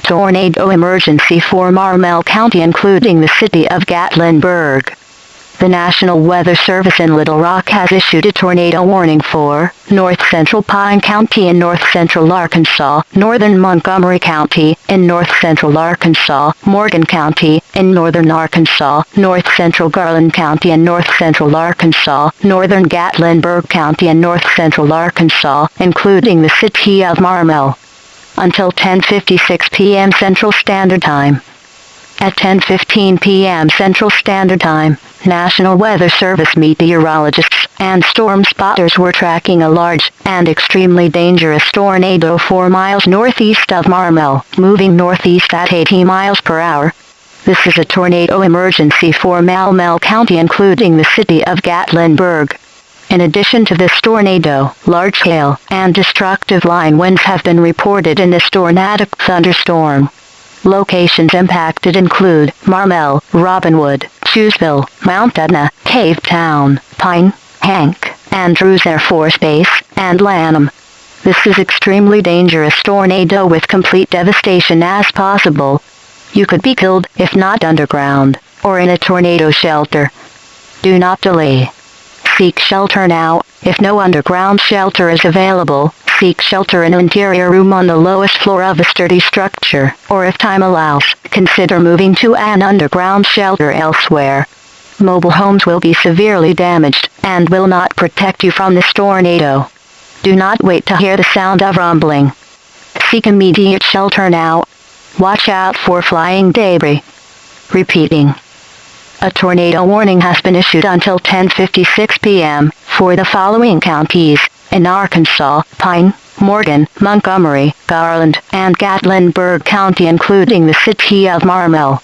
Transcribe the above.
tornado emergency for Marmel County, including the city of Gatlinburg. The National Weather Service in Little Rock has issued a tornado warning for north-central Pine County in north-central Arkansas, northern Montgomery County in north-central Arkansas, Morgan County in northern Arkansas, north-central Garland County in north-central Arkansas, northern Gatlinburg County in north-central Arkansas, including the city of Marmel, until 10:56 p.m. Central Standard Time. At 10:15 p.m. Central Standard Time, National Weather Service meteorologists and storm spotters were tracking a large and extremely dangerous tornado 4 miles northeast of Marmel, moving northeast at 80 miles per hour. This is a tornado emergency for Marmel County, including the city of Gatlinburg. In addition to this tornado, large hail and destructive line winds have been reported in this tornadic thunderstorm. Locations impacted include Marmel, Robinwood, Chewsville, Mount Etna, Cave Town, Pine, Hank, Andrews Air Force Base, and Lanham. This is extremely dangerous tornado with complete devastation as possible. You could be killed if not underground or in a tornado shelter. Do not delay. Seek shelter now. If no underground shelter is available, seek shelter in an interior room on the lowest floor of a sturdy structure, or if time allows, consider moving to an underground shelter elsewhere. Mobile homes will be severely damaged and will not protect you from this tornado. Do not wait to hear the sound of rumbling. Seek immediate shelter now. Watch out for flying debris. Repeating. A tornado warning has been issued until 10:56 p.m. for the following counties in Arkansas: Pine, Morgan, Montgomery, Garland, and Gatlinburg County, including the city of Marmel.